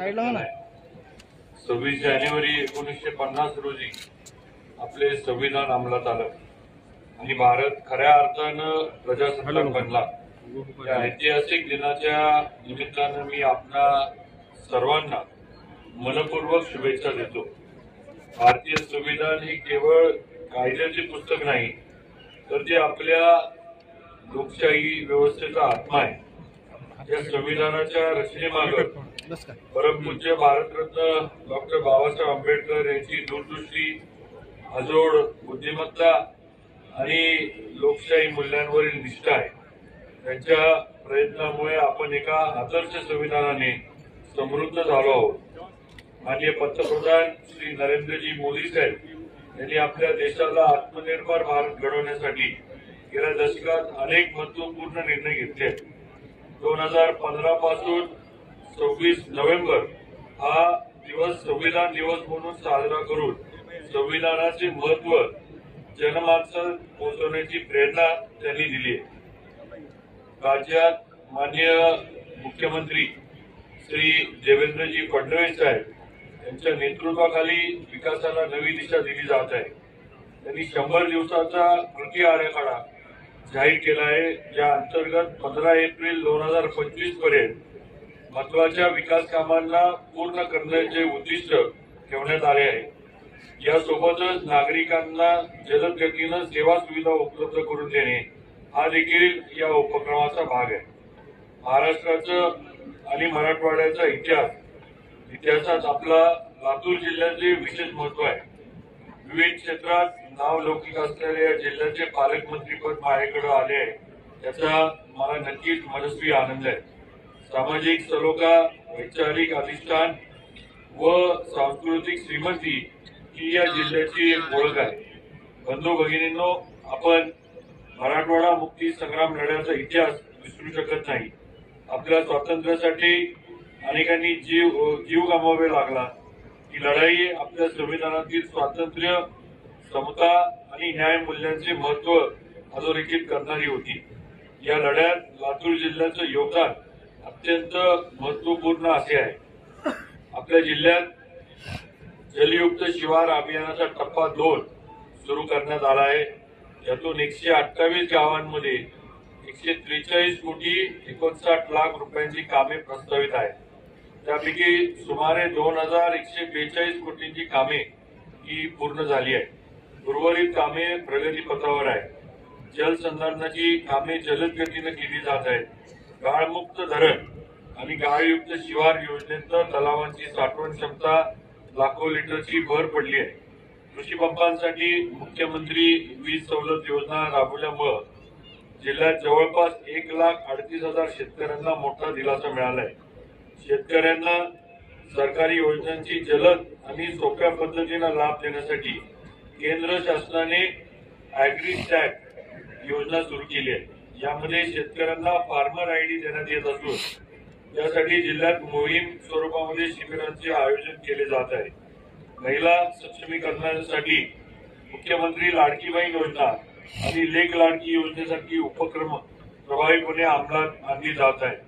26 जानेवारी 1950 रोजी आपले संविधान अंमलात आलं आणि भारत खऱ्या अर्थानं प्रजासत्ताक बनला। या ऐतिहासिक दिनाच्या निमित्तानं मी आपणा सर्वांना मनपूर्वक शुभेच्छा देतो। भारतीय संविधान ही केवळ कायद्याचे पुस्तक नाही, तर ते आपल्या लोकशाही व्यवस्थेचा आत्मा आहे। या संविधानाच्या रचनेमागे परमपूज्य भारतरत्न डॉक्टर बाबासाहेब आंबेडकर यांची दूरदृष्टी, अजोड बुद्धिमत्ता आणि लोकशाही मूल्यांवरील निष्ठा आहे। त्यांच्या प्रयत्नामुळे आपण एका आदर्श संविधानाने समृद्ध झालो आहोत। माननीय पंतप्रधान श्री नरेंद्रजी मोदी साहेब यांनी आपल्या देशाला आत्मनिर्भर भारत घडवण्यासाठी गेल्या दशकात अनेक महत्वपूर्ण निर्णय घेतले। 2015 पासून 26 नोव्हेंबर हा दिवस संविधान दिवस म्हणून साजरा करून संविधानाचे महत्व जनमानसात पोहोचवण्याची प्रेरणा त्यांनी दिली आहे। राज्यात माननीय मुख्यमंत्री श्री देवेंद्रजी फडणवीस साहेब यांच्या नेतृत्वाखाली विकासाला नवी दिशा दिली जात आहे। त्यांनी 100 दिवसाचा कृती आराखडा जाहीर केला आहे, ज्या अंतर्गत 15 एप्रिल 2025 पर्यंत महत्वाच्या विकास कामांना पूर्ण करण्याचे उद्दिष्ट ठेवण्यात आले आहे। यासोबतच नागरिकांना जलद गतीनं सेवा सुविधा उपलब्ध करून देणे हा देखील या उपक्रमाचा भाग आहे। महाराष्ट्राचं आणि मराठवाड्याचा इतिहासात आपला लातूर जिल्ह्याचे विशेष महत्व आहे। विविध क्षेत्रात नावलौकिक असलेल्या या जिल्ह्याचे पालकमंत्रीपद माझ्याकडे आले आहे, याचा मला नक्कीच मनस्वी आनंद आहे। सामाजिक सलोखा, वैचारिक अधिष्ठान व सांस्कृतिक श्रीमंती ही या जिल्ह्याची एक ओळख आहे। बंधू भगिनींनो, आपण मराठवाडा मुक्ती संग्राम लढ्याचा इतिहास विसरू शकत नाही। आपल्या स्वातंत्र्यासाठी अनेकांनी जीव गमवावे लागला। ही लढाई आपल्या संविधानातील स्वातंत्र्य, समता आणि न्याय मूल्यांचे महत्व अधोरेखित करणारी होती। या लढ्यात लातूर जिल्ह्याचं योगदान अत्यंत महत्वपूर्ण असे आहे। आपल्या जिल्ह्यात जलयुक्त शिवार अभियानाचा टप्पा 2 सुरू करण्यात आला आहे। यातून 128 गावांमध्ये 143 कोटी 59 लाख रुपयांची कामे प्रस्तावित आहेत। त्यापैकी सुमारे 2142 कोटींची कामे ही पूर्ण झाली आहेत। उर्वरित कामे प्रगतीपथावर आहेत। जलसंधारणाची कामे जलद गतीने केली जात आहेत। गाळमुक्त धरण आणि गाळयुक्त शिवार योजनेत तलावांची साठवण क्षमता लाखो लिटरची भर पडली आहे। कृषी पंपांसाठी मुख्यमंत्री वीज सवलत योजना राबवल्यामुळे जिल्ह्यात जवळपास 1,38,000 शेतकऱ्यांना मोठा दिलासा मिळाला आहे। शेतकऱ्यांना सरकारी योजनांची जलद आणि सोप्या पद्धतीने लाभ देण्यासाठी केंद्र शासनाने ॲग्रीस्टॅक योजना सुरू केली आहे। यामध्ये शेतकऱ्यांना फार्मर आयडी देण्यात येत असून यासाठी जिल्ह्यात मोहीम स्वरूपामध्ये शिबिरांचे आयोजन केले जात आहे। महिला सक्षमीकरणासाठी मुख्यमंत्री लाडकी बहीण योजना आणि लेक लाडकी योजनेसारखी उपक्रम प्रभावीपणे अंमलात आणली जात आहेत।